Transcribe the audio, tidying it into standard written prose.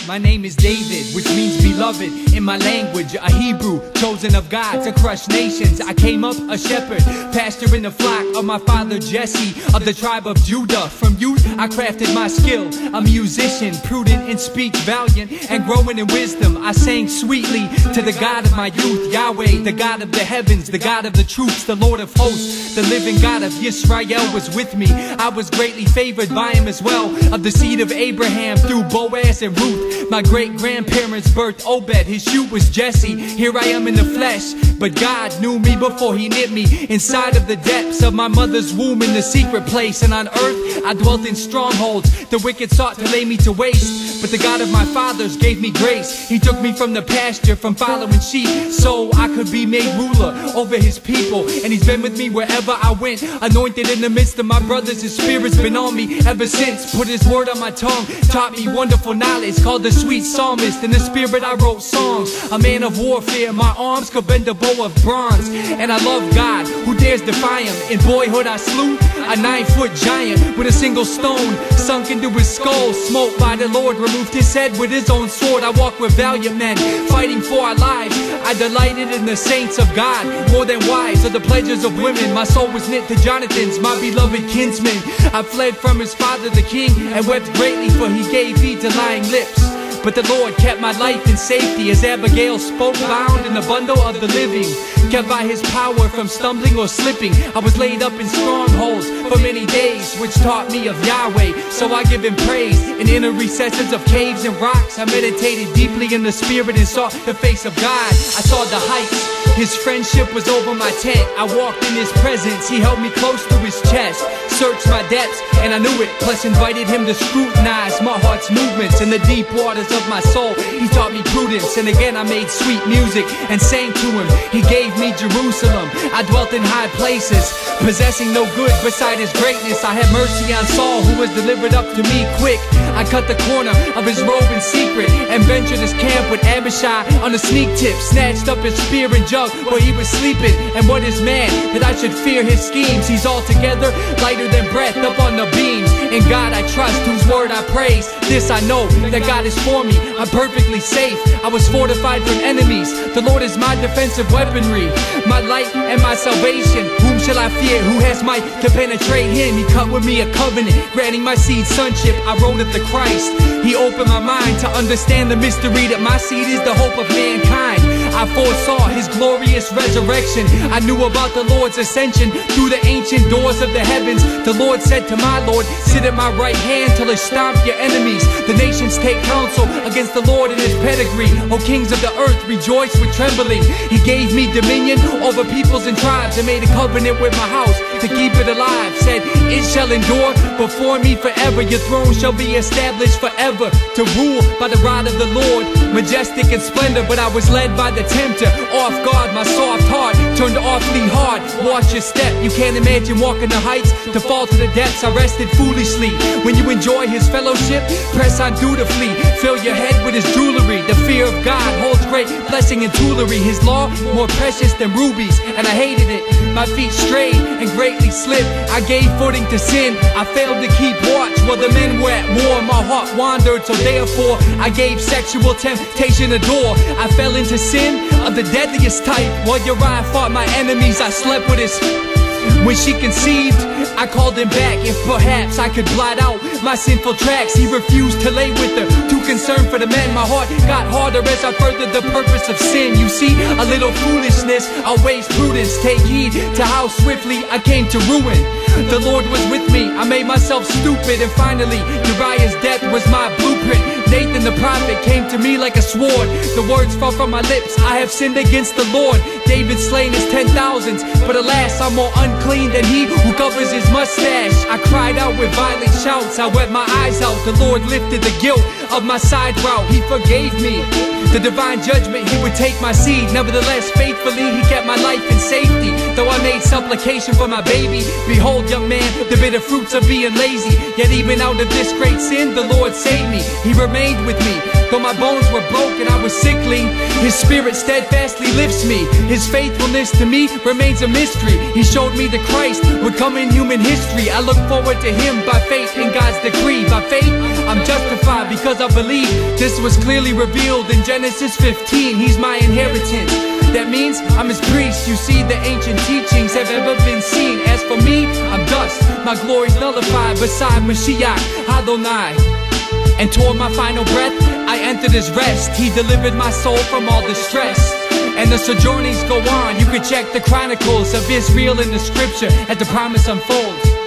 My name is David, which means beloved in my language, a Hebrew, chosen of God to crush nations. I came up a shepherd, pasturing the flock of my father Jesse of the tribe of Judah. From youth I crafted my skill, a musician, prudent in speech, valiant and growing in wisdom. I sang sweetly to the God of my youth, Yahweh, the God of the heavens, the God of the troops, the Lord of hosts, the living God of Yisrael was with me. I was greatly favored by him as well, of the seed of Abraham through Boaz and Ruth. My great-grandparents birthed Obed, his shoot was Jesse. Here I am in the flesh, but God knew me before he knit me inside of the depths of my mother's womb, in the secret place. And on earth I dwelt in strongholds. The wicked sought to lay me to waste, but the God of my fathers gave me grace. He took me from the pasture, from following sheep, so I could be made ruler over his people. And he's been with me wherever I went, anointed in the midst of my brothers. His spirit's been on me ever since, put his word on my tongue, taught me wonderful knowledge, called the sweet psalmist. In the spirit I wrote songs, a man of warfare. My arms could bend a bow of bronze, and I love God, who dares defy him? In boyhood I slew a 9-foot giant with a single stone sunk into his skull. Smote by the Lord, removed his head with his own sword. I walk with valiant men, fighting for our lives. I delighted in the saints of God, more than wives of the pleasures of women. My soul was knit to Jonathan's, my beloved kinsman. I fled from his father the king, and wept greatly, for he gave heed to lying lips. But the Lord kept my life in safety, as Abigail spoke, bound in the bundle of the living. Kept by his power from stumbling or slipping. I was laid up in strongholds for many days, which taught me of Yahweh, so I give him praise. In inner recesses of caves and rocks, I meditated deeply in the spirit and saw the face of God. I saw the heights, his friendship was over my tent. I walked in his presence, he held me close to his chest, searched my depths, and I knew it, plus invited him to scrutinize my heart's movements in the deep waters of my soul. He taught me prudence, and again I made sweet music and sang to him. He gave me Jerusalem, I dwelt in high places, possessing no good beside his greatness. I had mercy on Saul, who was delivered up to me quick. I cut the corner of his robe in secret, and ventured his camp with Abishai on a sneak tip. Snatched up his spear and jug where he was sleeping. And what is man, that I should fear his schemes? He's altogether lighter than breath up on the beams. In God I trust, whose word I praise. This I know, that God is for me, I'm perfectly safe. I was fortified from enemies, the Lord is my defensive weaponry, my light and my salvation. Whom shall I fear? Who has might to penetrate him? He cut with me a covenant, granting my seed sonship. I wrote of the Christ, he opened my mind to understand the mystery that my seed is the hope of mankind. I foresaw his glorious resurrection, I knew about the Lord's ascension through the ancient doors of the heavens. The Lord said to my Lord, sit at my right hand till I stomp your enemies. The nations take counsel against the Lord and his pedigree. O kings of the earth, rejoice with trembling. He gave me dominion over peoples and tribes, and made a covenant with my house to keep it alive. Said, it shall endure before me forever. Your throne shall be established forever, to rule by the rod of the Lord, majestic in splendor. But I was led by the tempter, off guard, my soft heart turned awfully hard. Watch your step, you can't imagine walking the heights to fall to the depths. I rested foolishly. When you enjoy his fellowship, press on dutifully. Fill your head with his jewelry. The fear of God holds great blessing and toolery. His law more precious than rubies, and I hated it. My feet strayed and greatly slipped. I gave footing to sin, I failed to keep watch while the men were at war. My heart wandered, so therefore I gave sexual temptation a door. I fell into sin of the deadliest type. While Uriah fought my enemies, I slept with his. When she conceived, I called him back. If perhaps I could blot out my sinful tracks, he refused to lay with her, too concerned for the men. My heart got harder as I furthered the purpose of sin. You see, a little foolishness outweighs prudence. Take heed to how swiftly I came to ruin. The Lord was with me, I made myself stupid. And finally, Uriah's death was my blueprint. Nathan the prophet came to me like a sword. The words fell from my lips, I have sinned against the Lord. David slain his 10,000s, but alas, I'm more unclean than he who covers his mustache. I cried out with violent shouts, I wept my eyes out. The Lord lifted the guilt of my side route, he forgave me. The divine judgment, he would take my seed. Nevertheless, faithfully, he kept my life in safety. Though I made supplication for my baby, behold, young man, the bitter fruits of being lazy. Yet even out of this great sin, the Lord saved me. He remained with me. Though my bones were broken, I was sickly, his spirit steadfastly lifts me. His faithfulness to me remains a mystery. He showed me the Christ would come in human history. I look forward to him by faith in God's decree. By faith, I'm justified because I believe this was clearly revealed in Genesis 15. He's my inheritance. That means I'm his priest. You see, the ancient teachings have ever been seen. As for me, I'm dust. My glory's nullified beside Mashiach Adonai. And toward my final breath, I entered his rest. He delivered my soul from all distress. And the sojournings go on. You can check the chronicles of Israel in the scripture as the promise unfolds.